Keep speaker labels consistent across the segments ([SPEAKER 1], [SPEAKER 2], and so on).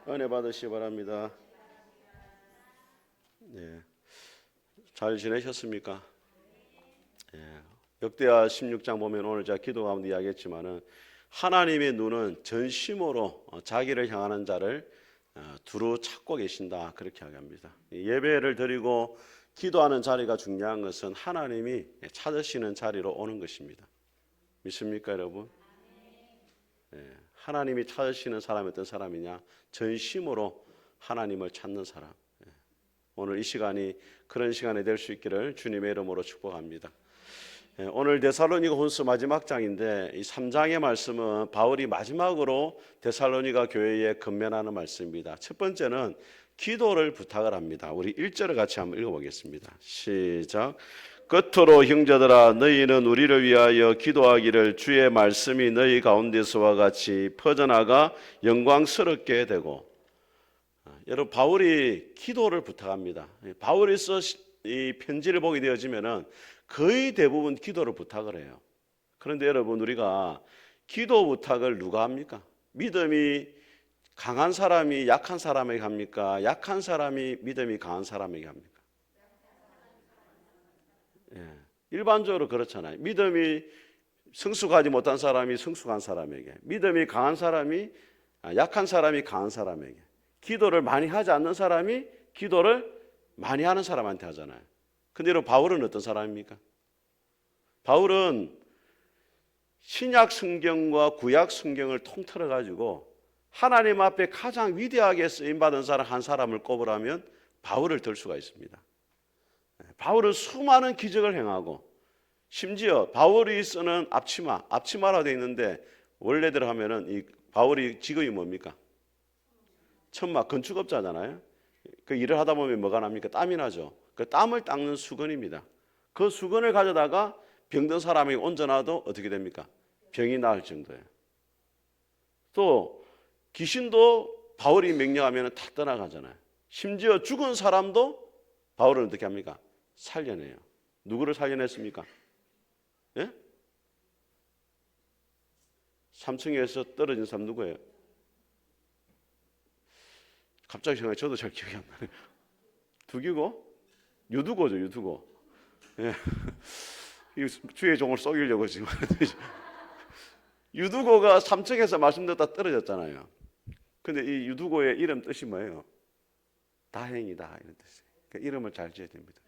[SPEAKER 1] 은혜 받으시기 바랍니다. 네, 잘 지내셨습니까? 예, 역대하 16장 보면 오늘 제가 기도 가운데 이야기했지만은 하나님의 눈은 전심으로 자기를 향하는 자를 두루 찾고 계신다, 그렇게 이야기합니다. 예배를 드리고 기도하는 자리가 중요한 것은 하나님이 찾으시는 자리로 오는 것입니다. 믿습니까, 여러분? 하나님이 찾으시는 사람이 어떤 사람이냐? 전심으로 하나님을 찾는 사람. 오늘 이 시간이 그런 시간이 될 수 있기를 주님의 이름으로 축복합니다. 오늘 데살로니가 후서 마지막 장인데 이 3장의 말씀은 바울이 마지막으로 데살로니가 교회에 건면하는 말씀입니다. 첫 번째는 기도를 부탁을 합니다. 우리 1절을 같이 한번 읽어보겠습니다. 시작. 끝으로 형제들아 너희는 우리를 위하여 기도하기를 주의 말씀이 너희 가운데서와 같이 퍼져나가 영광스럽게 되고. 여러분, 바울이 기도를 부탁합니다. 바울이 써 이 편지를 보게 되어지면은 거의 대부분 기도를 부탁을 해요. 그런데 여러분, 우리가 기도 부탁을 누가 합니까? 믿음이 강한 사람이 약한 사람에게 합니까? 약한 사람이 믿음이 강한 사람에게 합니까? 일반적으로 그렇잖아요. 믿음이 성숙하지 못한 사람이 성숙한 사람에게, 믿음이 강한 사람이 약한 사람이 강한 사람에게, 기도를 많이 하지 않는 사람이 기도를 많이 하는 사람한테 하잖아요. 근데 여러분, 바울은 어떤 사람입니까? 바울은 신약 성경과 구약 성경을 통틀어 가지고 하나님 앞에 가장 위대하게 쓰임받은 사람 한 사람을 꼽으라면 바울을 들 수가 있습니다. 바울은 수많은 기적을 행하고, 심지어 바울이 쓰는 앞치마라고 되어 있는데 원래대로 하면은 이 바울이 직업이 뭡니까? 천막, 건축업자잖아요. 그 일을 하다 보면 뭐가 납니까? 땀이 나죠. 그 땀을 닦는 수건입니다. 그 수건을 가져다가 병든 사람에게 얹어놔도 어떻게 됩니까? 병이 나을 정도예요. 또 귀신도 바울이 명령하면 다 떠나가잖아요. 심지어 죽은 사람도 바울은 어떻게 합니까? 살려내요. 누구를 살려냈습니까? 예? 3층에서 떨어진 사람 누구예요? 갑자기 생각해, 저도 잘 기억이 안 나네요. 두기고? 유두고죠, 유두고. 예. 주의 종을 속이려고 지금. 유두고가 3층에서 말씀 듣다 떨어졌잖아요. 근데 이 유두고의 이름 뜻이 뭐예요? 다행이다, 이런 뜻이에요. 그러니까 이름을 잘 지어야 됩니다.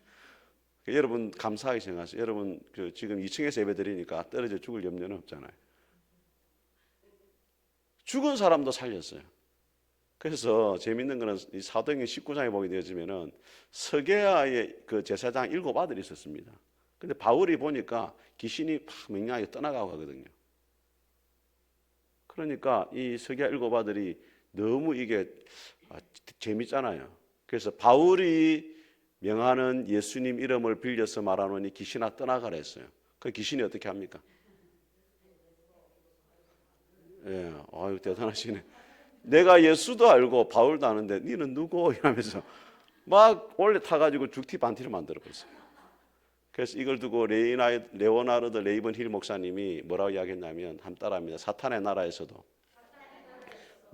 [SPEAKER 1] 그러니까 여러분 감사하게 생각하세요. 여러분 지금 2층에서 예배 드리니까 떨어져 죽을 염려는 없잖아요. 죽은 사람도 살렸어요. 그래서 재밌는 거는 이 사도행전 19장에 보게 되어지면은 서게아의 그 제사장 7 아들이 있었습니다. 근데 바울이 보니까 귀신이 막 맹랑하게 떠나가고 하거든요. 그러니까 이 서게아 7 아들이 너무 이게 재밌잖아요. 그래서 바울이 명하는 예수님 이름을 빌려서 말하노니 귀신아 떠나가라 했어요. 그 귀신이 어떻게 합니까? 예, 아유 대단하시네. 내가 예수도 알고 바울도 아는데 너는 누구? 이러면서 막 올라타가지고 죽티 반티를 만들어버렸어요. 그래서 이걸 두고 레오나르드 레이븐힐 목사님이 뭐라고 이야기했냐면, 한번 따라합니다. 사탄의 나라에서도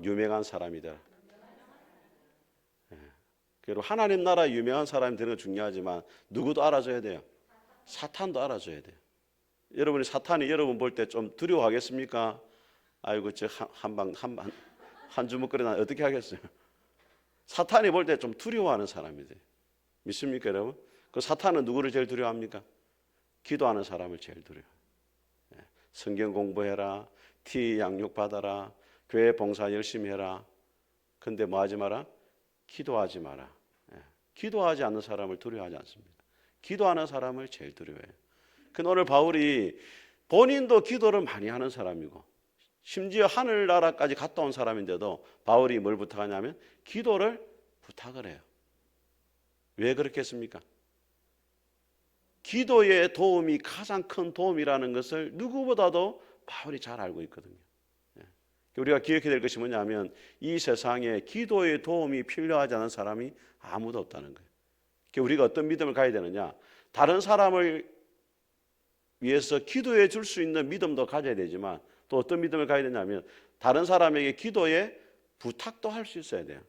[SPEAKER 1] 유명한 사람이다. 그리고 하나님 나라 유명한 사람이 되는 건 중요하지만 누구도 알아줘야 돼요. 사탄도 알아줘야 돼요. 여러분이 사탄이 여러분 볼 때 좀 두려워하겠습니까? 아이고 저 한 주먹거리나 어떻게 하겠어요? 사탄이 볼 때 좀 두려워하는 사람이 돼요. 믿습니까, 여러분? 그 사탄은 누구를 제일 두려워합니까? 기도하는 사람을 제일 두려워해요. 성경 공부해라, 티 양육 받아라, 교회 봉사 열심히 해라. 근데 뭐 하지 마라? 기도하지 마라. 기도하지 않는 사람을 두려워하지 않습니다. 기도하는 사람을 제일 두려워해요. 근데 오늘 바울이 본인도 기도를 많이 하는 사람이고, 심지어 하늘나라까지 갔다 온 사람인데도 바울이 뭘 부탁하냐면 기도를 부탁을 해요. 왜 그렇겠습니까? 기도의 도움이 가장 큰 도움이라는 것을 누구보다도 바울이 잘 알고 있거든요. 우리가 기억해야 될 것이 뭐냐면 이 세상에 기도의 도움이 필요하지 않은 사람이 아무도 없다는 거예요. 우리가 어떤 믿음을 가져야 되느냐? 다른 사람을 위해서 기도해 줄 수 있는 믿음도 가져야 되지만 또 어떤 믿음을 가져야 되냐면 다른 사람에게 기도에 부탁도 할 수 있어야 돼요.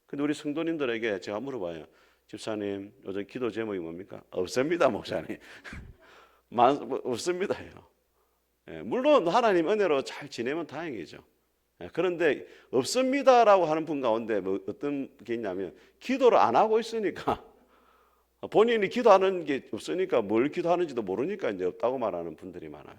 [SPEAKER 1] 근데 우리 성도님들에게 제가 물어봐요. 집사님, 요즘 기도 제목이 뭡니까? 없습니다, 목사님. 없습니다요. 물론 하나님 은혜로 잘 지내면 다행이죠. 그런데 없습니다라고 하는 분 가운데 뭐 어떤 게 있냐면 기도를 안 하고 있으니까 본인이 기도하는 게 없으니까 뭘 기도하는지도 모르니까 이제 없다고 말하는 분들이 많아요.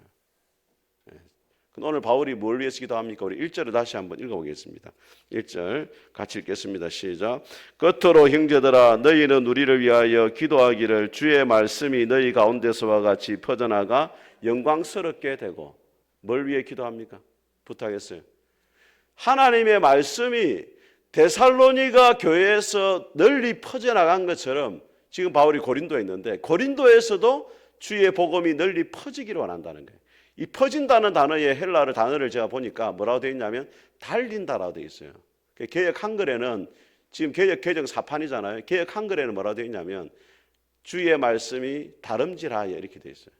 [SPEAKER 1] 오늘 바울이 뭘 위해서 기도합니까? 우리 1절을 다시 한번 읽어보겠습니다. 1절 같이 읽겠습니다. 시작. 끝으로 형제들아 너희는 우리를 위하여 기도하기를 주의 말씀이 너희 가운데서와 같이 퍼져나가 영광스럽게 되고. 뭘 위해 기도합니까? 부탁했어요. 하나님의 말씀이 데살로니가 교회에서 널리 퍼져나간 것처럼 지금 바울이 고린도에 있는데 고린도에서도 주의 복음이 널리 퍼지기를 원한다는 거예요. 이 퍼진다는 단어의 헬라어 단어를 제가 보니까 뭐라고 되어 있냐면 달린다라고 되어 있어요. 개역 한글에는 지금 개정 4판이잖아요. 개역 한글에는 뭐라고 되어 있냐면 주의 말씀이 다름질하여 이렇게 되어 있어요.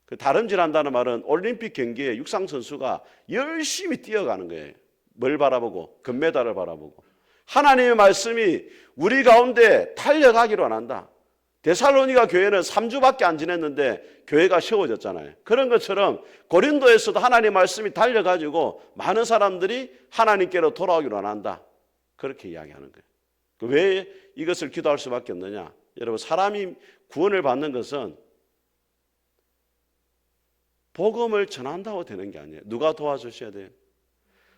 [SPEAKER 1] 그 다름질한다는 말은 올림픽 경기에 육상 선수가 열심히 뛰어가는 거예요. 뭘 바라보고? 금메달을 바라보고. 하나님의 말씀이 우리 가운데 달려가기를 원한다. 데살로니가 교회는 3주밖에 안 지냈는데 교회가 쉬워졌잖아요. 그런 것처럼 고린도에서도 하나님의 말씀이 달려가지고 많은 사람들이 하나님께로 돌아오기를 원한다. 그렇게 이야기하는 거예요. 왜 이것을 기도할 수밖에 없느냐? 여러분, 사람이 구원을 받는 것은 복음을 전한다고 되는 게 아니에요. 누가 도와주셔야 돼요?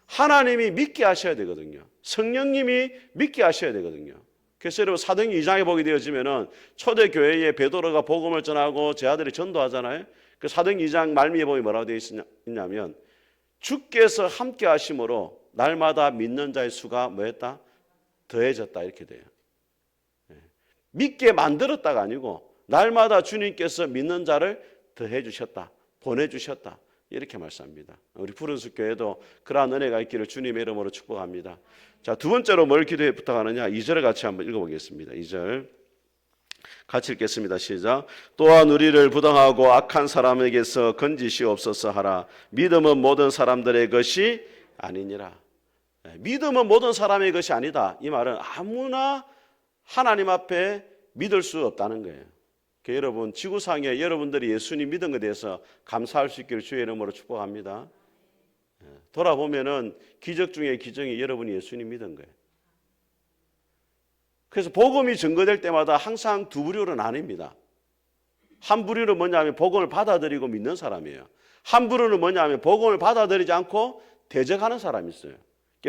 [SPEAKER 1] 하나님이 믿게 하셔야 되거든요. 성령님이 믿게 하셔야 되거든요. 그래서 여러분 사도행전 2장에 보게 되어지면은 초대 교회에 베드로가 복음을 전하고 제 아들이 전도하잖아요. 그 사도행전 2장 말미에 보면 뭐라고 되어 있냐면 주께서 함께 하심으로 날마다 믿는 자의 수가 뭐했다? 더해졌다 이렇게 돼요. 믿게 만들었다가 아니고 날마다 주님께서 믿는 자를 더해 주셨다. 보내주셨다. 이렇게 말씀합니다. 우리 푸른숲 교회도 그러한 은혜가 있기를 주님의 이름으로 축복합니다. 자, 두 번째로 뭘 기도해 부탁하느냐? 2절을 같이 한번 읽어보겠습니다. 2절 같이 읽겠습니다. 시작. 또한 우리를 부당하고 악한 사람에게서 건지시옵소서 하라. 믿음은 모든 사람들의 것이 아니니라. 믿음은 모든 사람의 것이 아니다. 이 말은 아무나 하나님 앞에 믿을 수 없다는 거예요. 여러분 지구상에 여러분들이 예수님 믿은 것에 대해서 감사할 수 있기를 주의 이름으로 축복합니다. 돌아보면은 기적 중에 기적이 여러분이 예수님 믿은 거예요. 그래서 복음이 증거될 때마다 항상 두 부류로 나뉩니다. 한 부류는 뭐냐면 복음을 받아들이고 믿는 사람이에요. 한 부류는 뭐냐면 복음을 받아들이지 않고 대적하는 사람이 있어요.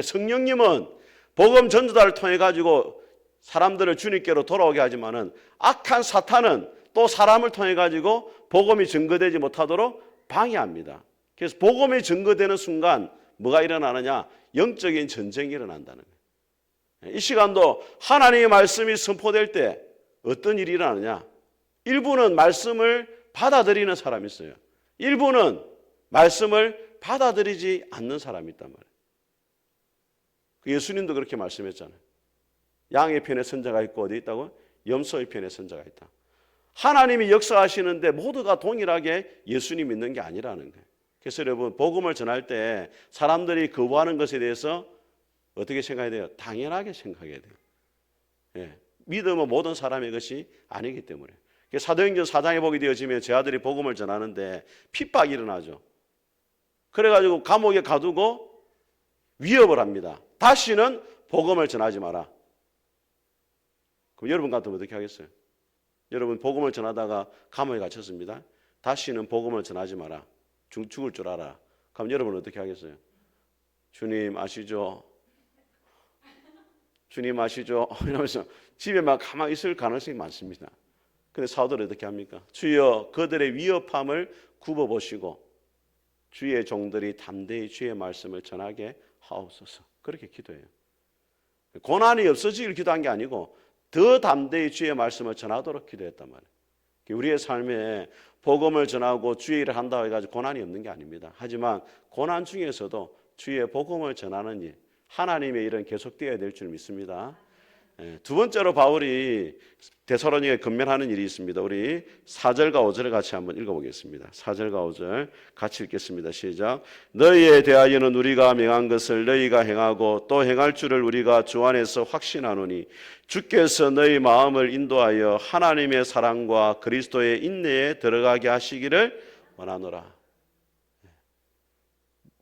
[SPEAKER 1] 성령님은 복음 전도자를 통해 가지고 사람들을 주님께로 돌아오게 하지만은 악한 사탄은 또 사람을 통해 가지고 복음이 증거되지 못하도록 방해합니다. 그래서 복음이 증거되는 순간 뭐가 일어나느냐? 영적인 전쟁이 일어난다는 거예요. 이 시간도 하나님의 말씀이 선포될 때 어떤 일이 일어나느냐? 일부는 말씀을 받아들이는 사람이 있어요. 일부는 말씀을 받아들이지 않는 사람이 있단 말이에요. 예수님도 그렇게 말씀했잖아요. 양의 편에 선자가 있고 어디 있다고? 염소의 편에 선자가 있다. 하나님이 역사하시는데 모두가 동일하게 예수님 믿는 게 아니라는 거예요. 그래서 여러분 복음을 전할 때 사람들이 거부하는 것에 대해서 어떻게 생각해야 돼요? 당연하게 생각해야 돼요. 예. 믿음은 모든 사람의 것이 아니기 때문에. 사도행전 4장에 보게 되어지면 제 아들이 복음을 전하는데 핍박이 일어나죠. 그래가지고 감옥에 가두고 위협을 합니다. 다시는 복음을 전하지 마라. 그럼 여러분 같으면 어떻게 하겠어요? 여러분 복음을 전하다가 감옥에 갇혔습니다. 다시는 복음을 전하지 마라. 죽을 줄 알아. 그럼 여러분은 어떻게 하겠어요? 주님 아시죠? 주님 아시죠? 이러면서 집에 막 가만히 있을 가능성이 많습니다. 근데 사도들은 어떻게 합니까? 주여 그들의 위협함을 굽어보시고 주의 종들이 담대히 주의 말씀을 전하게 하옵소서. 그렇게 기도해요. 고난이 없어지길 기도한 게 아니고 더 담대히 주의 말씀을 전하도록 기도했단 말이에요. 우리의 삶에 복음을 전하고 주의 일을 한다고 해가지고 고난이 없는 게 아닙니다. 하지만 고난 중에서도 주의 복음을 전하는 일, 하나님의 일은 계속되어야 될 줄 믿습니다. 두 번째로 바울이 데살로니가에 건면하는 일이 있습니다. 우리 4절과 5절을 같이 한번 읽어보겠습니다. 4절과 5절 같이 읽겠습니다. 시작. 너희에 대하여는 우리가 명한 것을 너희가 행하고 또 행할 줄을 우리가 주 안에서 확신하노니 주께서 너희 마음을 인도하여 하나님의 사랑과 그리스도의 인내에 들어가게 하시기를 원하노라.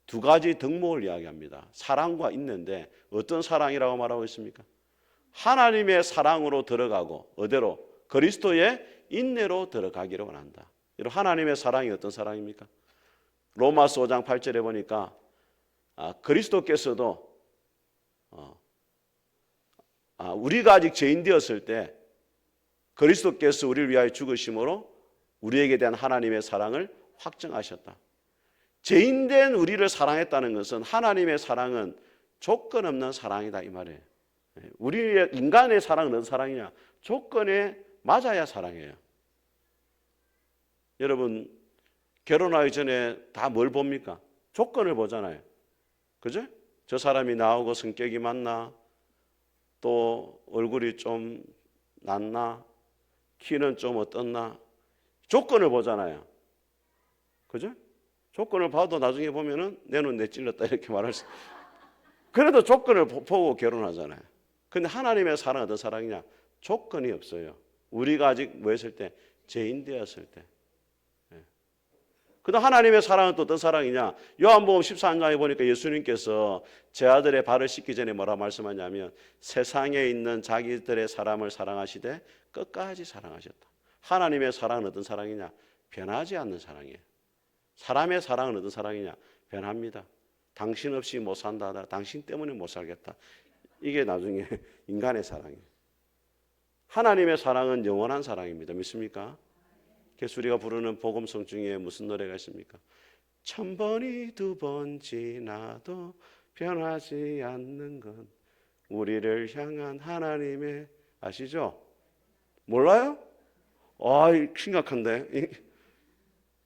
[SPEAKER 1] 두 가지 덕목을 이야기합니다. 사랑과 인내인데 어떤 사랑이라고 말하고 있습니까? 하나님의 사랑으로 들어가고 어디로? 그리스도의 인내로 들어가기를 원한다. 하나님의 사랑이 어떤 사랑입니까? 로마서 5장 8절에 보니까 그리스도께서도 우리가 아직 죄인 되었을 때 그리스도께서 우리를 위하여 죽으심으로 우리에게 대한 하나님의 사랑을 확증하셨다. 죄인된 우리를 사랑했다는 것은 하나님의 사랑은 조건 없는 사랑이다 이 말이에요. 우리의 인간의 사랑은 어떤 사랑이냐? 조건에 맞아야 사랑해요. 여러분 결혼하기 전에 다 뭘 봅니까? 조건을 보잖아요. 그죠? 저 사람이 나오고 성격이 맞나? 또 얼굴이 좀 낫나? 키는 좀 어떻나? 조건을 보잖아요. 그죠? 조건을 봐도 나중에 보면은 내 눈 내 찔렀다 이렇게 말할 수. 그래도 조건을 보고 결혼하잖아요. 근데 하나님의 사랑은 어떤 사랑이냐? 조건이 없어요. 우리가 아직 뭐 했을 때? 죄인 되었을 때. 그다음 하나님의 사랑은 또 어떤 사랑이냐? 요한복음 14장에 보니까 예수님께서 제 아들의 발을 씻기 전에 뭐라 말씀하냐면 세상에 있는 자기들의 사람을 사랑하시되 끝까지 사랑하셨다. 하나님의 사랑은 어떤 사랑이냐? 변하지 않는 사랑이에요. 사람의 사랑은 어떤 사랑이냐? 변합니다. 당신 없이 못 산다 하더라. 당신 때문에 못 살겠다. 이게 나중에 인간의 사랑이에요. 하나님의 사랑은 영원한 사랑입니다. 믿습니까? 그래서 우리가 부르는 복음송 중에 무슨 노래가 있습니까? 1000번이 2번 지나도 변하지 않는 건 우리를 향한 하나님의 아시죠? 몰라요? 아이 심각한데.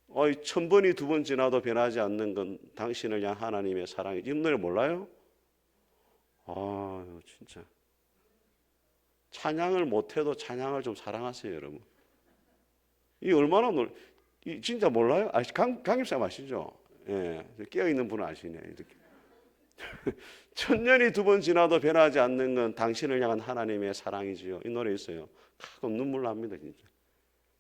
[SPEAKER 1] 1000번이 2번 지나도 변하지 않는 건 당신을 향한 하나님의 사랑이. 이 노래 몰라요? 진짜 찬양을 못해도 찬양을 좀 사랑하세요, 여러분. 이 얼마나 진짜 몰라요? 강입사님 아시죠? 예, 깨어있는 분은 아시네. 이렇게. 1000년이 2번 지나도 변하지 않는 건 당신을 향한 하나님의 사랑이지요. 이 노래 있어요. 가끔 눈물 납니다, 진짜.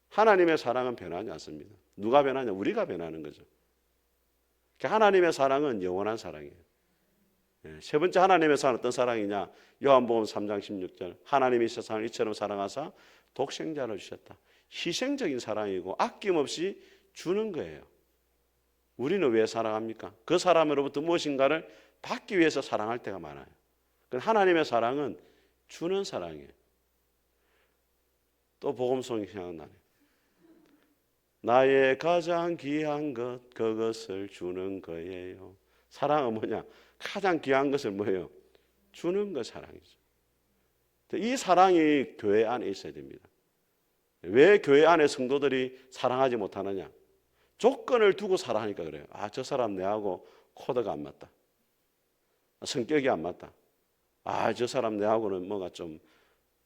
[SPEAKER 1] 하나님의 사랑은 변하지 않습니다. 누가 변하냐? 우리가 변하는 거죠. 하나님의 사랑은 영원한 사랑이에요. 세 번째 하나님의 사랑은 어떤 사랑이냐? 요한복음 3장 16절 하나님이 세상을 이처럼 사랑하사 독생자를 주셨다. 희생적인 사랑이고 아낌없이 주는 거예요. 우리는 왜 사랑합니까? 그 사람으로부터 무엇인가를 받기 위해서 사랑할 때가 많아요. 하나님의 사랑은 주는 사랑이에요. 또 복음송이 생각나네요. 나의 가장 귀한 것 그것을 주는 거예요. 사랑은 뭐냐? 가장 귀한 것을 뭐예요? 주는 것 사랑이죠. 이 사랑이 교회 안에 있어야 됩니다. 왜 교회 안에 성도들이 사랑하지 못하느냐? 조건을 두고 사랑하니까 그래요. 저 사람 내하고 코드가 안 맞다. 성격이 안 맞다. 저 사람 내하고는 뭔가 좀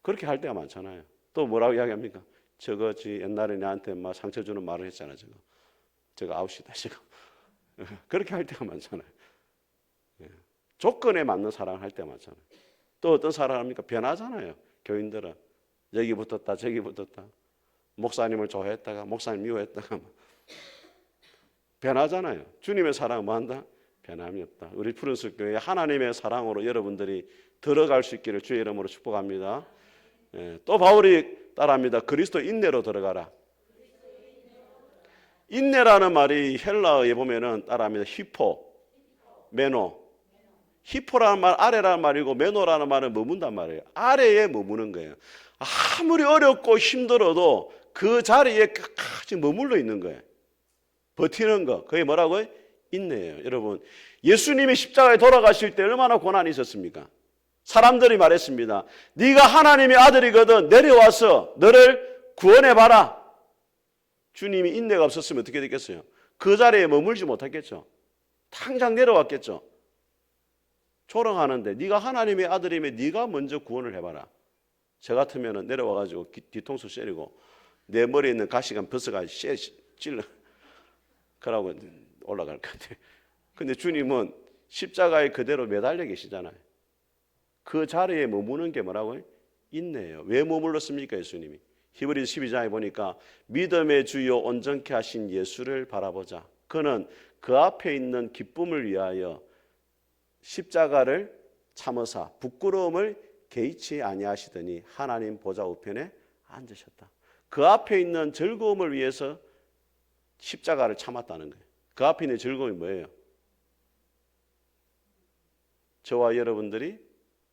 [SPEAKER 1] 그렇게 할 때가 많잖아요. 또 뭐라고 이야기합니까? 저거지 옛날에 나한테 막 상처 주는 말을 했잖아. 저거 아웃이다. 저거. 그렇게 할 때가 많잖아요. 조건에 맞는 사랑을 할 때가 많잖아요. 또 어떤 사랑을 합니까? 변하잖아요. 교인들은 여기 붙었다 저기 붙었다. 목사님을 좋아했다가 목사님 미워했다가 변하잖아요. 주님의 사랑은 뭐한다? 변함이 없다. 우리 푸른숲 교회 하나님의 사랑으로 여러분들이 들어갈 수 있기를 주의 이름으로 축복합니다. 또 바울이 따라합니다. 그리스도 인내로 들어가라. 인내라는 말이 헬라어에 보면은 따라합니다. 히포, 메노. 히포라는 말 아래라는 말이고 메노라는 말은 머문단 말이에요. 아래에 머무는 거예요. 아무리 어렵고 힘들어도 그 자리에 끝까지 머물러 있는 거예요. 버티는 거. 그게 뭐라고요? 인내예요. 여러분, 예수님이 십자가에 돌아가실 때 얼마나 고난이 있었습니까? 사람들이 말했습니다. 네가 하나님의 아들이거든 내려와서 너를 구원해봐라. 주님이 인내가 없었으면 어떻게 됐겠어요? 그 자리에 머물지 못했겠죠. 당장 내려왔겠죠. 조롱하는데 네가 하나님의 아들이면 네가 먼저 구원을 해봐라. 저 같으면 내려와가지고 뒤통수 때리고 내 머리에 있는 가시관 벗어가지고 찔러 그러고 올라갈 것 같아요. 근데 주님은 십자가에 그대로 매달려 계시잖아요. 그 자리에 머무는 게 뭐라고요? 인내예요. 왜 머물렀습니까? 예수님이. 히브리서 12장에 보니까 믿음의 주요 온전케 하신 예수를 바라보자. 그는 그 앞에 있는 기쁨을 위하여 십자가를 참으사 부끄러움을 개의치 아니하시더니 하나님 보좌 우편에 앉으셨다. 그 앞에 있는 즐거움을 위해서 십자가를 참았다는 거예요. 그 앞에 있는 즐거움이 뭐예요? 저와 여러분들이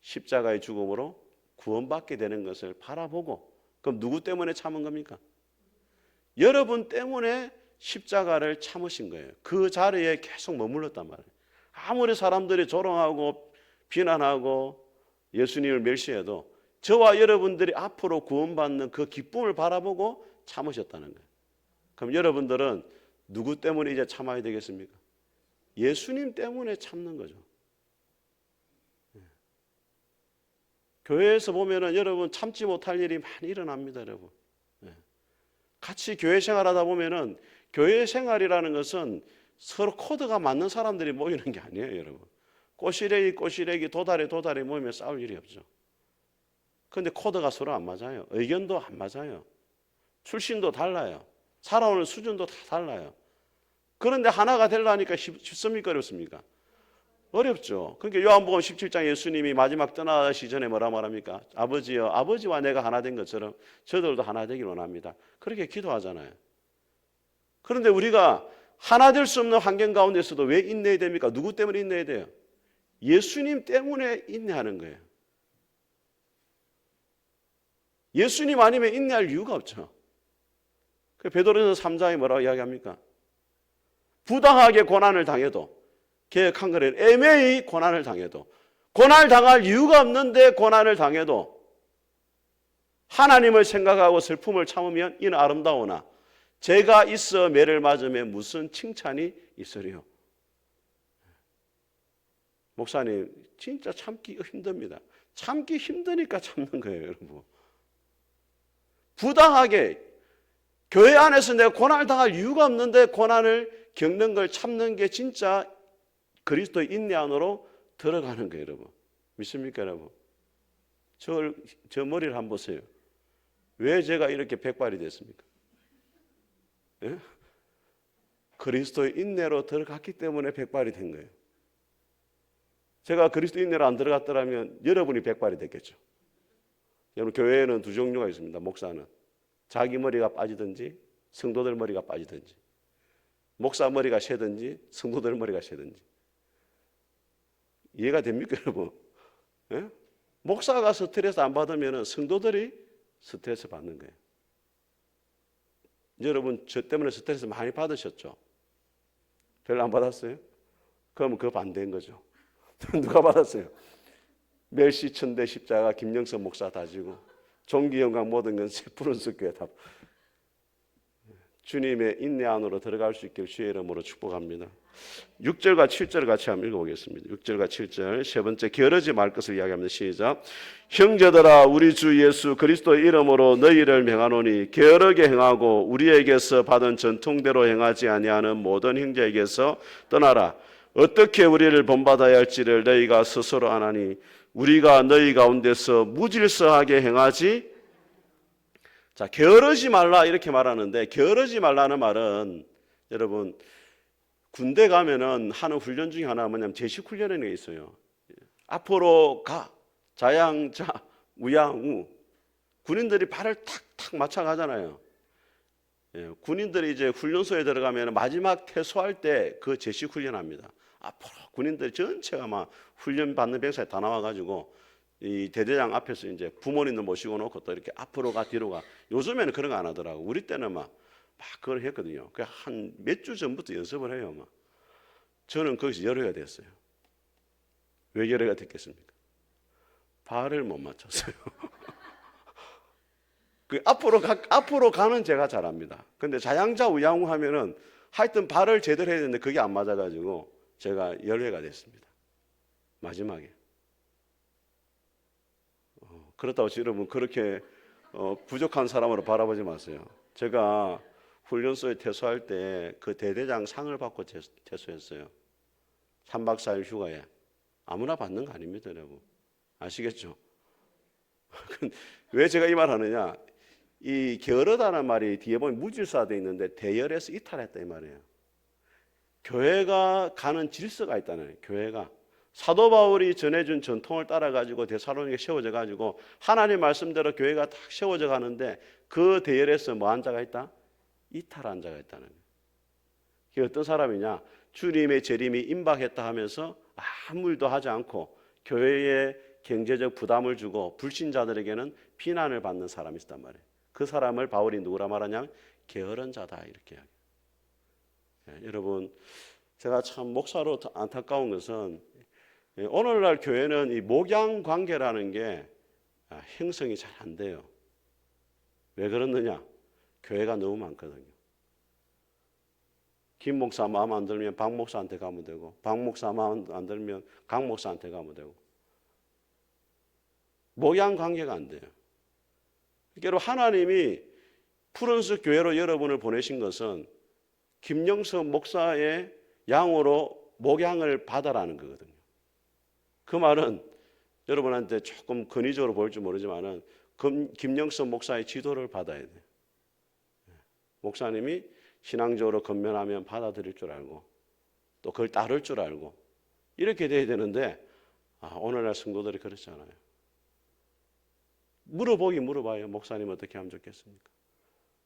[SPEAKER 1] 십자가의 죽음으로 구원받게 되는 것을 바라보고, 그럼 누구 때문에 참은 겁니까? 여러분 때문에 십자가를 참으신 거예요. 그 자리에 계속 머물렀단 말이에요. 아무리 사람들이 조롱하고 비난하고 예수님을 멸시해도 저와 여러분들이 앞으로 구원받는 그 기쁨을 바라보고 참으셨다는 거예요. 그럼 여러분들은 누구 때문에 이제 참아야 되겠습니까? 예수님 때문에 참는 거죠. 교회에서 보면은 여러분 참지 못할 일이 많이 일어납니다, 여러분. 같이 교회 생활하다 보면은 교회 생활이라는 것은 서로 코드가 맞는 사람들이 모이는 게 아니에요, 여러분. 꼬시래기 도다리 모이면 싸울 일이 없죠. 그런데 코드가 서로 안 맞아요. 의견도 안 맞아요. 출신도 달라요. 살아오는 수준도 다 달라요. 그런데 하나가 되려니까 쉽습니까? 어렵습니까? 어렵죠. 그러니까 요한복음 17장 예수님이 마지막 떠나시 전에 뭐라 말합니까? 아버지여, 아버지와 내가 하나 된 것처럼 저들도 하나 되길 원합니다. 그렇게 기도하잖아요. 그런데 우리가 하나 될 수 없는 환경 가운데서도 왜 인내해야 됩니까? 누구 때문에 인내해야 돼요? 예수님 때문에 인내하는 거예요. 예수님 아니면 인내할 이유가 없죠. 베드로전서 3장에 뭐라고 이야기합니까? 부당하게 고난을 당해도, 개혁한 거는 애매히 고난을 당해도, 고난을 당할 이유가 없는데 고난을 당해도 하나님을 생각하고 슬픔을 참으면 이는 아름다우나 죄가 있어 매를 맞으면 무슨 칭찬이 있으리요. 목사님 진짜 참기 힘듭니다. 참기 힘드니까 참는 거예요, 여러분. 부당하게 교회 안에서 내가 고난을 당할 이유가 없는데 고난을 겪는 걸 참는 게 진짜 그리스도의 인내 안으로 들어가는 거예요, 여러분. 믿습니까, 여러분? 저 머리를 한번 보세요. 왜 제가 이렇게 백발이 됐습니까? 예? 그리스도의 인내로 들어갔기 때문에 백발이 된 거예요. 제가 그리스도 인내로 안 들어갔더라면 여러분이 백발이 됐겠죠. 여러분, 교회에는 두 종류가 있습니다. 목사는 자기 머리가 빠지든지 성도들 머리가 빠지든지, 목사 머리가 새든지 성도들 머리가 새든지. 이해가 됩니까, 여러분? 예? 목사가 스트레스 안 받으면 성도들이 스트레스 받는 거예요. 여러분 저 때문에 스트레스 많이 받으셨죠? 별로 안 받았어요? 그러면 그 반대인 거죠. 누가 받았어요? 멸시천대 십자가 김영선 목사 다지고 종기 영광 모든 건 푸른 숲교회 다. 주님의 인내 안으로 들어갈 수 있길 주의 이름으로 축복합니다. 6절과 7절을 같이 한번 읽어보겠습니다. 6절과 7절 세 번째 게으르지 말 것을 이야기합니다. 시작. 형제들아 우리 주 예수 그리스도의 이름으로 너희를 명하노니 게으르게 행하고 우리에게서 받은 전통대로 행하지 아니하는 모든 형제에게서 떠나라. 어떻게 우리를 본받아야 할지를 너희가 스스로 아나니 우리가 너희 가운데서 무질서하게 행하지. 자, 게으르지 말라 이렇게 말하는데, 게으르지 말라는 말은 여러분 군대 가면은 하는 훈련 중에 하나 뭐냐면 제식 훈련이라는 게 있어요. 앞으로 가, 자양자, 우양우. 군인들이 발을 탁탁 맞춰 가잖아요. 예, 군인들이 이제 훈련소에 들어가면 마지막 퇴소할 때 그 제식 훈련합니다. 앞으로 군인들 전체가 막 훈련 받는 병사에 다 나와가지고 이 대대장 앞에서 이제 부모님들 모시고 놓고 또 이렇게 앞으로 가 뒤로 가. 요즘에는 그런 거 안 하더라고. 우리 때는 막 그걸 했거든요. 그 한 몇 주 전부터 연습을 해요. 막 저는 거기서 열애가 됐어요. 왜 열애가 됐겠습니까? 발을 못 맞췄어요. 그 앞으로 가는 제가 잘합니다. 근데 자양자 우양우 하면은 하여튼 발을 제대로 해야 되는데 그게 안 맞아가지고 제가 열애가 됐습니다. 마지막에. 그렇다고 여러분 그렇게 부족한 사람으로 바라보지 마세요. 제가 훈련소에 퇴소할 때 그 대대장 상을 받고 퇴소했어요. 3박 4일 휴가에. 아무나 받는 거 아닙니다, 여러분. 아시겠죠? 왜 제가 이 말 하느냐? 이 게으르다는 말이 뒤에 보면 무질서화되어 있는데 대열에서 이탈했다 이 말이에요. 교회가 가는 질서가 있다는 교회가 사도 바울이 전해준 전통을 따라 가지고 데살로니가에 세워져 가지고 하나님 말씀대로 교회가 딱 세워져 가는데 그 대열에서 뭐 한 자가 있다? 이탈한 자가 있다는 거예요. 그게 어떤 사람이냐? 주님의 재림이 임박했다 하면서 아무 일도 하지 않고 교회에 경제적 부담을 주고 불신자들에게는 비난을 받는 사람이 있단 말이에요. 그 사람을 바울이 누구라 말하냐? 게으른 자다 이렇게 이야기해요. 여러분, 제가 참 목사로 안타까운 것은 오늘날 교회는 이 목양 관계라는 게 형성이 잘 안 돼요. 왜 그러느냐? 교회가 너무 많거든요. 김 목사 마음 안 들면 박 목사한테 가면 되고, 박 목사 마음 안 들면 강 목사한테 가면 되고, 목양 관계가 안 돼요. 그러니까 하나님이 푸른숲 교회로 여러분을 보내신 것은 김영섭 목사의 양으로 목양을 받아라는 거거든요. 그 말은 여러분한테 조금 근위적으로 보일지 모르지만은 김영섭 목사의 지도를 받아야 돼요. 목사님이 신앙적으로 건면하면 받아들일 줄 알고 또 그걸 따를 줄 알고 이렇게 돼야 되는데 오늘날 성도들이 그렇잖아요. 물어봐요. 목사님 어떻게 하면 좋겠습니까?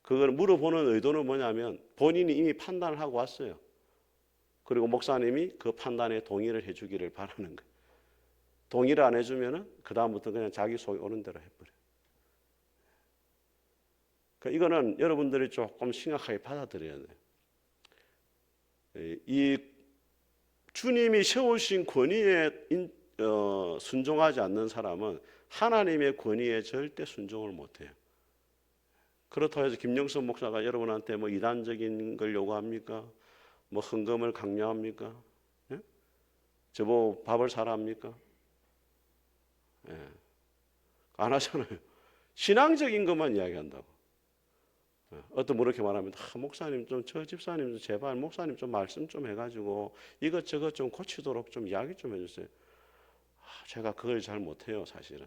[SPEAKER 1] 그걸 물어보는 의도는 뭐냐면 본인이 이미 판단을 하고 왔어요. 그리고 목사님이 그 판단에 동의를 해주기를 바라는 거예요. 동의를 안 해주면은 그 다음부터 그냥 자기 속에 오는 대로 해버려요. 그러니까 이거는 여러분들이 조금 심각하게 받아들여야 돼요. 이 주님이 세우신 권위에 순종하지 않는 사람은 하나님의 권위에 절대 순종을 못해요. 그렇다고 해서 김영선 목사가 여러분한테 뭐 이단적인 걸 요구합니까? 뭐 헌금을 강요합니까? 예? 저보고 밥을 사라 합니까? 예. 안 하잖아요. 신앙적인 것만 이야기한다고. 어떤 분 이렇게 말하면 목사님 좀 저 집사님 좀 제발 목사님 좀 말씀 좀 해가지고 이것저것 좀 고치도록 좀 이야기 좀 해주세요. 제가 그걸 잘 못해요 사실은.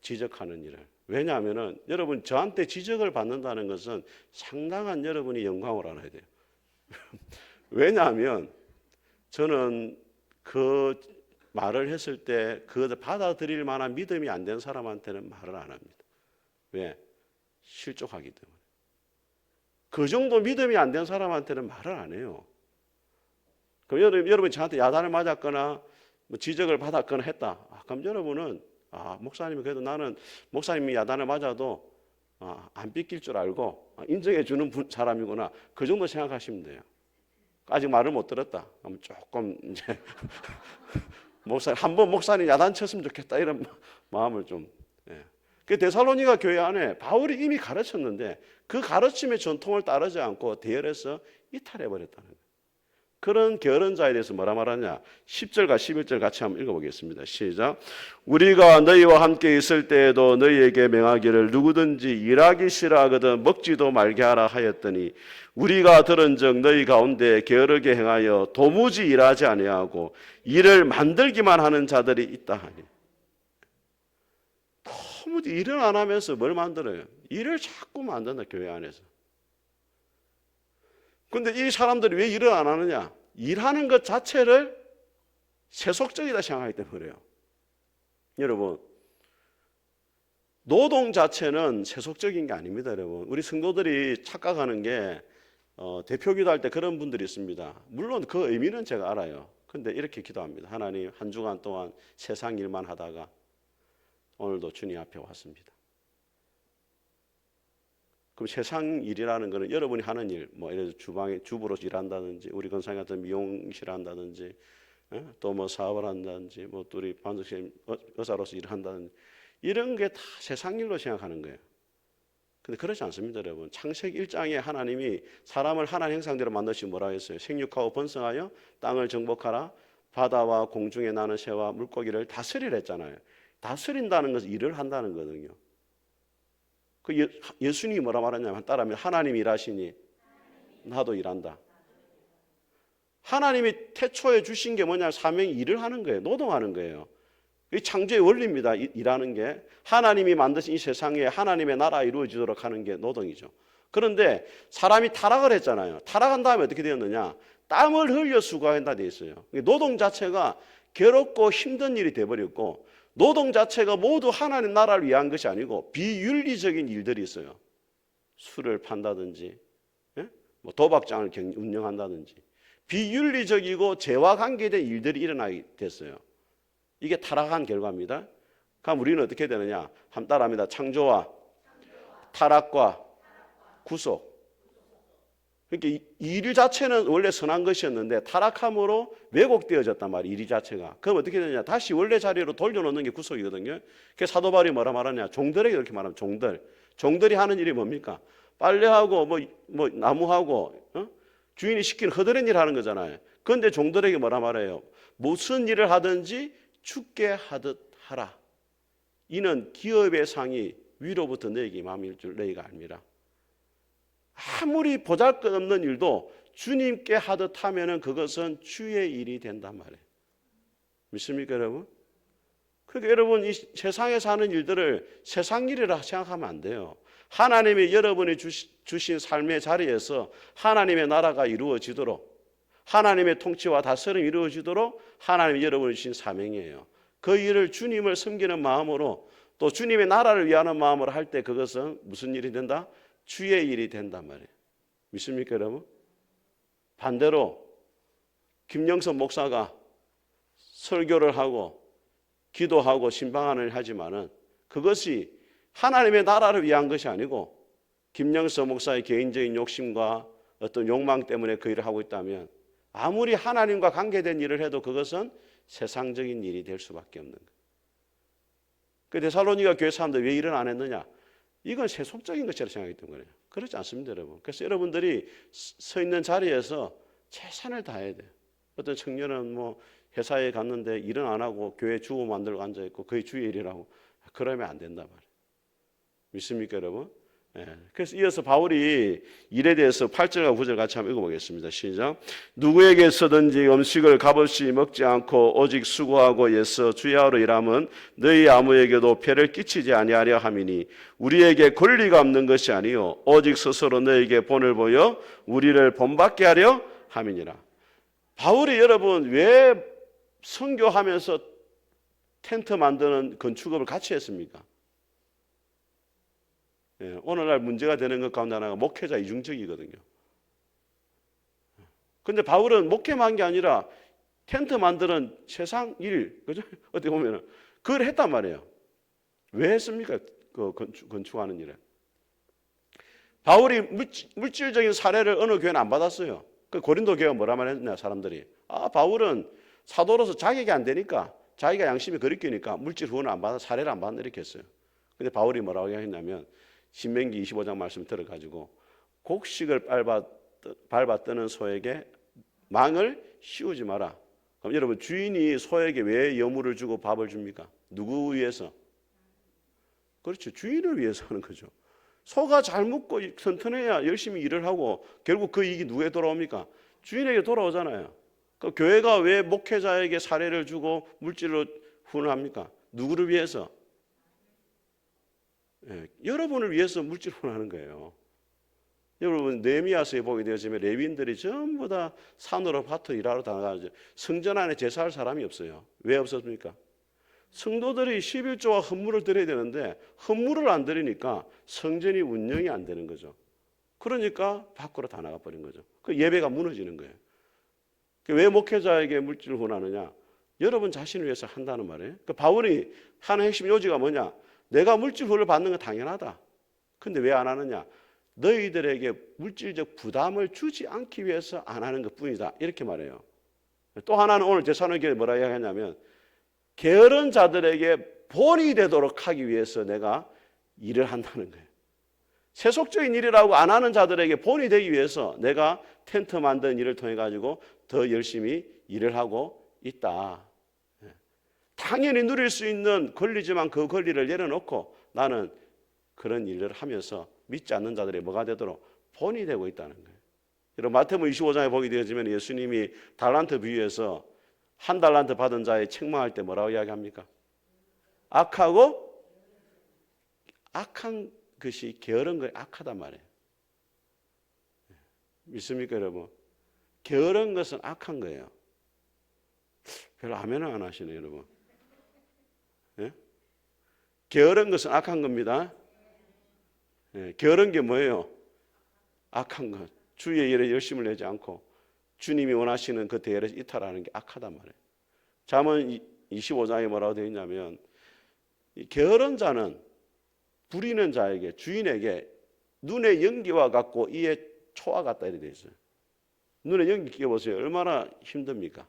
[SPEAKER 1] 지적하는 일을. 왜냐하면은 여러분 저한테 지적을 받는다는 것은 상당한 여러분이 영광을 알아야 돼요. 왜냐하면 저는 그 말을 했을 때 그것을 받아들일 만한 믿음이 안 된 사람한테는 말을 안 합니다. 왜? 실족하기 때문에. 그 정도 믿음이 안 된 사람한테는 말을 안 해요. 그럼 여러분이 저한테 야단을 맞았거나 뭐 지적을 받았거나 했다. 그럼 여러분은 목사님이 그래도 나는 목사님이 야단을 맞아도 안 삐낄 줄 알고 인정해 주는 사람이구나. 그 정도 생각하시면 돼요. 아직 말을 못 들었다. 그럼 조금 이제 목사님 한번 목사님 야단 쳤으면 좋겠다 이런 마음을 좀. 그 데살로니가 교회 안에 바울이 이미 가르쳤는데 그 가르침의 전통을 따르지 않고 대열에서 이탈해 버렸다는 거예요. 그런 게으른 자에 대해서 뭐라 말하냐? 10절과 11절 같이 한번 읽어보겠습니다. 시작. 우리가 너희와 함께 있을 때에도 너희에게 명하기를 누구든지 일하기 싫어하거든 먹지도 말게 하라 하였더니 우리가 들은즉 너희 가운데 게으르게 행하여 도무지 일하지 아니하고 일을 만들기만 하는 자들이 있다 하니. 도무지 일을 안 하면서 뭘 만들어요? 일을 자꾸 만든다 교회 안에서. 근데 이 사람들이 왜 일을 안 하느냐? 일하는 것 자체를 세속적이다 생각하기 때문에 그래요. 여러분, 노동 자체는 세속적인 게 아닙니다. 여러분, 우리 성도들이 착각하는 게 대표 기도할 때 그런 분들이 있습니다. 물론 그 의미는 제가 알아요. 근데 이렇게 기도합니다. 하나님, 한 주간 동안 세상 일만 하다가 오늘도 주님 앞에 왔습니다. 그럼 세상 일이라는 것은 여러분이 하는 일, 뭐 예를 들어 주방에 주부로 일한다든지, 우리 건상에 같은 미용실 한다든지, 또 뭐 사업을 한다든지, 뭐 또 우리 반석실 의사로서 일을 한다든지, 이런 게 다 세상 일로 생각하는 거예요. 근데 그렇지 않습니다, 여러분. 창세기 1장에 하나님이 사람을 하나님 형상대로 만드시고 뭐라 했어요? 생육하고 번성하여 땅을 정복하라, 바다와 공중에 나는 새와 물고기를 다스리라 했잖아요. 다스린다는 것은 일을 한다는 거거든요. 그 예수님이 뭐라 말하냐면 따라하면 하나님이 일하시니 나도 일한다. 하나님이 태초에 주신 게 뭐냐? 사명이 일을 하는 거예요. 노동하는 거예요. 이 창조의 원리입니다. 일하는 게. 하나님이 만드신 이 세상에 하나님의 나라가 이루어지도록 하는 게 노동이죠. 그런데 사람이 타락을 했잖아요. 타락한 다음에 어떻게 되었느냐? 땀을 흘려 수고한다 돼 있어요. 노동 자체가 괴롭고 힘든 일이 돼버렸고, 노동 자체가 모두 하나님 나라를 위한 것이 아니고 비윤리적인 일들이 있어요. 술을 판다든지, 뭐 도박장을 운영한다든지, 비윤리적이고 죄와 관계된 일들이 일어나게 됐어요. 이게 타락한 결과입니다. 그럼 우리는 어떻게 되느냐? 한번 따라합니다. 창조와 타락과 구속. 그러니까 일 자체는 원래 선한 것이었는데 타락함으로 왜곡되어졌단 말이에요. 일 자체가. 그럼 어떻게 되느냐? 다시 원래 자리로 돌려놓는 게 구속이거든요. 그래서 사도 바울이 뭐라 말하냐? 종들에게 이렇게 말하면 종들이 하는 일이 뭡니까? 빨래하고 뭐 나무하고 주인이 시킨 허드렛 일 하는 거잖아요. 그런데 종들에게 뭐라 말해요? 무슨 일을 하든지 주께 하듯 하라. 이는 기업의 상이 위로부터 너에게 임함일 줄 너희가 알미라. 아무리 보잘것없는 일도 주님께 하듯 하면은 그것은 주의 일이 된단 말이에요. 믿습니까, 여러분? 그러니까 여러분 이 세상에 사는 일들을 세상 일이라 생각하면 안 돼요. 하나님이 여러분이 주신 삶의 자리에서 하나님의 나라가 이루어지도록, 하나님의 통치와 다스림이 이루어지도록 하나님이 여러분이 주신 사명이에요. 그 일을 주님을 섬기는 마음으로 또 주님의 나라를 위하는 마음으로 할 때 그것은 무슨 일이 된다? 주의 일이 된단 말이에요. 믿습니까, 여러분? 반대로 김영선 목사가 설교를 하고 기도하고 신방안을 하지만은 그것이 하나님의 나라를 위한 것이 아니고 김영선 목사의 개인적인 욕심과 어떤 욕망 때문에 그 일을 하고 있다면 아무리 하나님과 관계된 일을 해도 그것은 세상적인 일이 될 수밖에 없는 거예요. 그 데살로니가 교회 사람들 왜 일을 안 했느냐? 이건 세속적인 것이라 생각했던 거예요. 그렇지 않습니다, 여러분. 그래서 여러분들이 서 있는 자리에서 최선을 다해야 돼요. 어떤 청년은 뭐 회사에 갔는데 일은 안 하고 교회 주고 만들고 앉아 있고 그게 주의 일이라고, 그러면 안 된단 말이에요. 믿습니까, 여러분? 그래서 이어서 바울이 일에 대해서 8절과 9절 같이 한번 읽어보겠습니다. 시작. 누구에게서든지 음식을 값없이 먹지 않고 오직 수고하고 애써 주야로 일함은 너희 아무에게도 폐를 끼치지 아니하려 함이니 우리에게 권리가 없는 것이 아니요 오직 스스로 너에게 본을 보여 우리를 본받게 하려 함이니라. 바울이 여러분 왜 선교하면서 텐트 만드는 건축업을 같이 했습니까? 오늘날 문제가 되는 것 가운데 하나가 목회자 이중적이거든요. 그런데 바울은 목회만 한 게 아니라 텐트 만드는 세상 일, 그죠? 어떻게 보면은 그걸 했단 말이에요. 왜 했습니까? 그 건축하는 일을. 바울이 물질적인 사례를 어느 교회는 안 받았어요. 그 고린도 교회가 뭐라 말했냐, 사람들이. 바울은 사도로서 자격이 안 되니까, 자기가 양심이 거리끼니까 물질 후원을 안 받아, 사례를 안 받는 이렇게 했어요. 근데 바울이 뭐라고 했냐면 신명기 25장 말씀 들어가지고 곡식을 밟아 뜨는 소에게 망을 씌우지 마라. 그럼 여러분 주인이 소에게 왜 여물을 주고 밥을 줍니까? 누구 위해서? 그렇죠. 주인을 위해서 하는 거죠. 소가 잘 먹고 튼튼해야 열심히 일을 하고 결국 그 이익이 누구에게 돌아옵니까? 주인에게 돌아오잖아요. 그 교회가 왜 목회자에게 사례를 주고 물질로 후원합니까? 누구를 위해서? 여러분을 위해서 물질 후원하는 거예요. 여러분 느헤미야서에 보게 되어지면 레위인들이 전부 다 산으로 밭을 일하러 다나가죠. 성전 안에 제사할 사람이 없어요. 왜 없었습니까? 성도들이 11조와 헌물을 드려야 되는데 헌물을 안 드리니까 성전이 운영이 안 되는 거죠. 그러니까 밖으로 다 나가버린 거죠. 그 예배가 무너지는 거예요. 왜 목회자에게 물질을 후원하느냐? 여러분 자신을 위해서 한다는 말이에요. 그 바울이 하는 핵심 요지가 뭐냐? 내가 물질 후원을 받는 건 당연하다. 근데 왜 안 하느냐? 너희들에게 물질적 부담을 주지 않기 위해서 안 하는 것뿐이다. 이렇게 말해요. 또 하나는 오늘 데살로니가에 뭐라 이야기하냐면 게으른 자들에게 본이 되도록 하기 위해서 내가 일을 한다는 거예요. 세속적인 일이라고 안 하는 자들에게 본이 되기 위해서 내가 텐트 만드는 일을 통해 가지고 더 열심히 일을 하고 있다. 당연히 누릴 수 있는 권리지만 그 권리를 내려놓고 나는 그런 일을 하면서 믿지 않는 자들이 뭐가 되도록 본이 되고 있다는 거예요. 여러분 마태복음 25장에 보게 되어지면 예수님이 달란트 비유에서 한 달란트 받은 자의 책망할 때 뭐라고 이야기합니까? 악한 것이 게으른 거 악하단 말이에요. 믿습니까 여러분? 게으른 것은 악한 거예요. 별로 아멘을 안 하시네요 여러분. 예? 게으른 것은 악한 겁니다. 예, 게으른 게 뭐예요? 악한 것. 주의 일에 열심을 내지 않고 주님이 원하시는 그 대회를 이탈하는 게 악하단 말이에요. 잠언 25장에 뭐라고 되어 있냐면 게으른 자는 부리는 자에게 주인에게 눈의 연기와 같고 이에 초와 같다 이렇게 되어 있어요. 눈에 연기 끼워보세요. 얼마나 힘듭니까?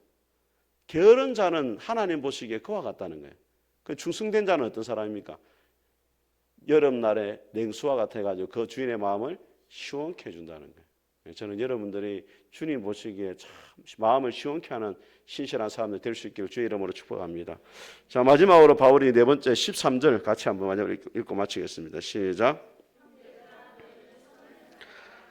[SPEAKER 1] 게으른 자는 하나님 보시기에 그와 같다는 거예요. 그 충성된 자는 어떤 사람입니까? 여름날에 냉수와 같아가지고 그 주인의 마음을 시원케 해준다는 거예요. 저는 여러분들이 주님 보시기에 참 마음을 시원케 하는 신실한 사람들 될 수 있기를 주의 이름으로 축복합니다. 자, 마지막으로 바울이 네 번째 13절 같이 한번 마지막으로 읽고 마치겠습니다. 시작.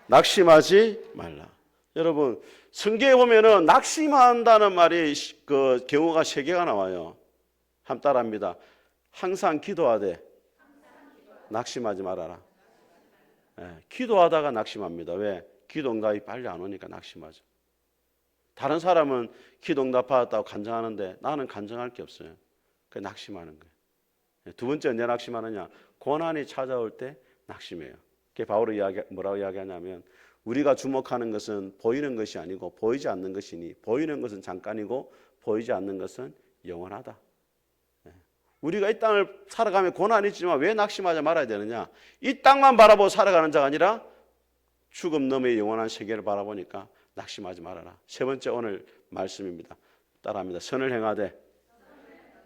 [SPEAKER 1] 낙심하지 말라. 여러분 성경에 보면은 낙심한다는 말이 그 경우가 3개가 나와요. 한번 따라합니다. 항상 기도하되 낙심하지 말아라. 네, 기도하다가 낙심합니다. 왜? 기도 응답이 빨리 안 오니까 낙심하죠. 다른 사람은 기도 응답 받았다고 간증하는데 나는 간증할 게 없어요. 그 낙심하는 거예요. 두 번째 언제 낙심하느냐? 고난이 찾아올 때 낙심해요. 그게 바울이 뭐라고 이야기하냐면 우리가 주목하는 것은 보이는 것이 아니고 보이지 않는 것이니 보이는 것은 잠깐이고 보이지 않는 것은 영원하다. 우리가 이 땅을 살아가면 고난이 있지만 왜 낙심하지 말아야 되느냐? 이 땅만 바라보고 살아가는 자가 아니라 죽음 너머의 영원한 세계를 바라보니까 낙심하지 말아라. 세 번째 오늘 말씀입니다. 따라합니다. 선을 행하되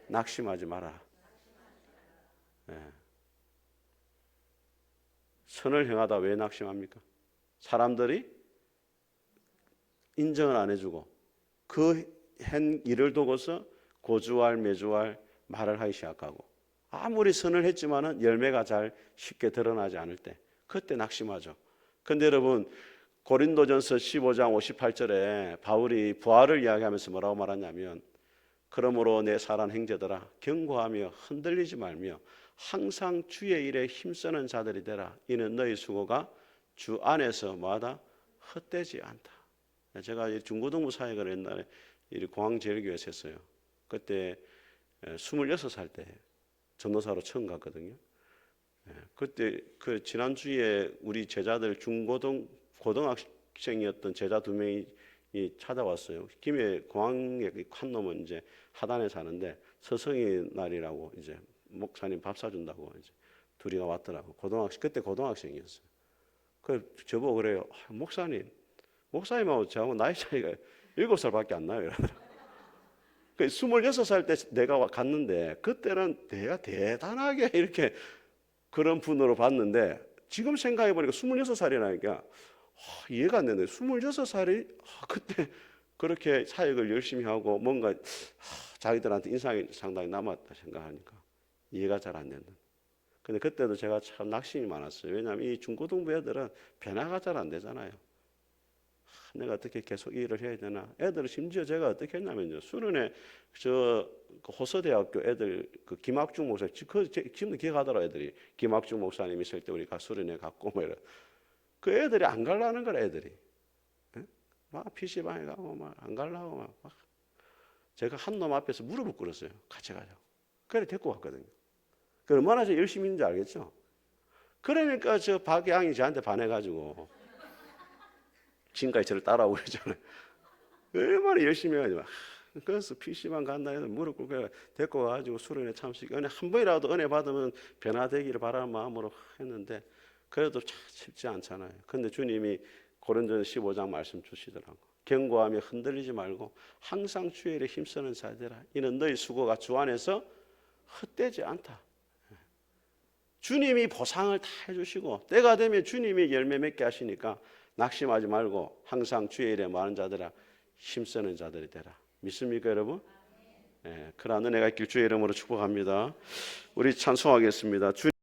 [SPEAKER 1] 낙심하지 말아라. 네. 선을 행하다 왜 낙심합니까? 사람들이 인정을 안 해주고 그 한 일을 두고서 고주할 매주할 말을 하기 시작하고 아무리 선을 했지만은 열매가 잘 쉽게 드러나지 않을 때 그때 낙심하죠. 그런데 여러분 고린도전서 15장 58절에 바울이 부활을 이야기하면서 뭐라고 말하냐면 그러므로 내 사랑 형제들아 견고하며 흔들리지 말며 항상 주의 일에 힘쓰는 자들이 되라. 이는 너희 수고가 주 안에서 뭐하다? 헛되지 않다. 제가 중고등부 사역을 옛날에 공항제일교회에서 했어요. 그때 26살 때 전도사로 처음 갔거든요. 그때 그 지난주에 우리 제자들 고등학생이었던 제자 2명이 찾아왔어요. 김해 공항에 한 놈은 이제 하단에 사는데 서성이 날이라고 이제 목사님 밥 사준다고 이제 둘이가 왔더라고. 그때 고등학생이었어요. 그 저보고 그래요. 목사님하고 저하고 나이 차이가 7살밖에 안 나요. 그 26살 때 내가 갔는데 그때는 내가 대단하게 이렇게 그런 분으로 봤는데 지금 생각해 보니까 26살이라니까 이해가 안 되는데 26살이 그때 그렇게 사역을 열심히 하고 뭔가 자기들한테 인상이 상당히 남았다 생각하니까 이해가 잘 안 된다. 근데 그때도 제가 참 낙심이 많았어요. 왜냐하면 이 중고등부 애들은 변화가 잘 안 되잖아요. 내가 어떻게 계속 일을 해야 되나? 애들은 심지어 제가 어떻게 했냐면요. 수련회 호서대학교 애들 그 김학중 목사 지금도 기억하더라 애들이 김학중 목사님 있을 때 우리가 수련회 갔고 뭐 이런 그 애들이 안 갈라는 거라 애들이 막 PC방에 가고 막 안 갈라고 막 제가 한 놈 앞에서 무릎을 꿇었어요. 같이 가자고. 그래 데리고 갔거든요. 그 얼마나 저 열심히 있는지 알겠죠? 그러니까 저 박양이 저한테 반해가지고 지금까지 저를 따라오고 있잖아요. 얼마나 열심히 해가지고 그래서 PC방 간다 해서 무릎 꿇고 데리고 가가지고 수련회 참석 은혜 한 번이라도 은혜 받으면 변화되기를 바라는 마음으로 했는데 그래도 참 쉽지 않잖아요. 근데 주님이 고린도전서 15장 말씀 주시더라고. 견고하며 흔들리지 말고 항상 주의 일에 힘쓰는 자들아 이는 너희 수고가 주 안에서 헛되지 않다. 주님이 보상을 다 해주시고 때가 되면 주님이 열매 맺게 하시니까 낙심하지 말고 항상 주의 일에 많은 자들아 힘쓰는 자들이 되라. 믿습니까 여러분? 그러한 은혜가 있길 주의 이름으로 축복합니다. 우리 찬송하겠습니다.